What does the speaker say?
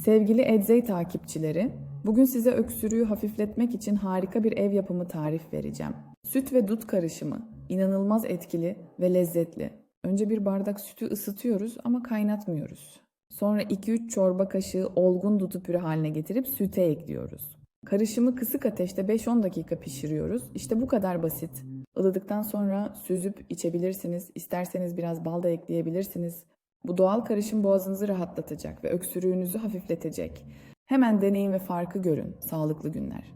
Sevgili Edzey takipçileri, bugün size öksürüğü hafifletmek için harika bir ev yapımı tarif vereceğim. Süt ve dut karışımı, inanılmaz etkili ve lezzetli. Önce bir bardak sütü ısıtıyoruz ama kaynatmıyoruz. Sonra 2-3 çorba kaşığı olgun dutu püre haline getirip süte ekliyoruz. Karışımı kısık ateşte 5-10 dakika pişiriyoruz. İşte bu kadar basit. Ilıdıktan sonra süzüp içebilirsiniz. İsterseniz biraz bal da ekleyebilirsiniz. Bu doğal karışım boğazınızı rahatlatacak ve öksürüğünüzü hafifletecek. Hemen deneyin ve farkı görün. Sağlıklı günler.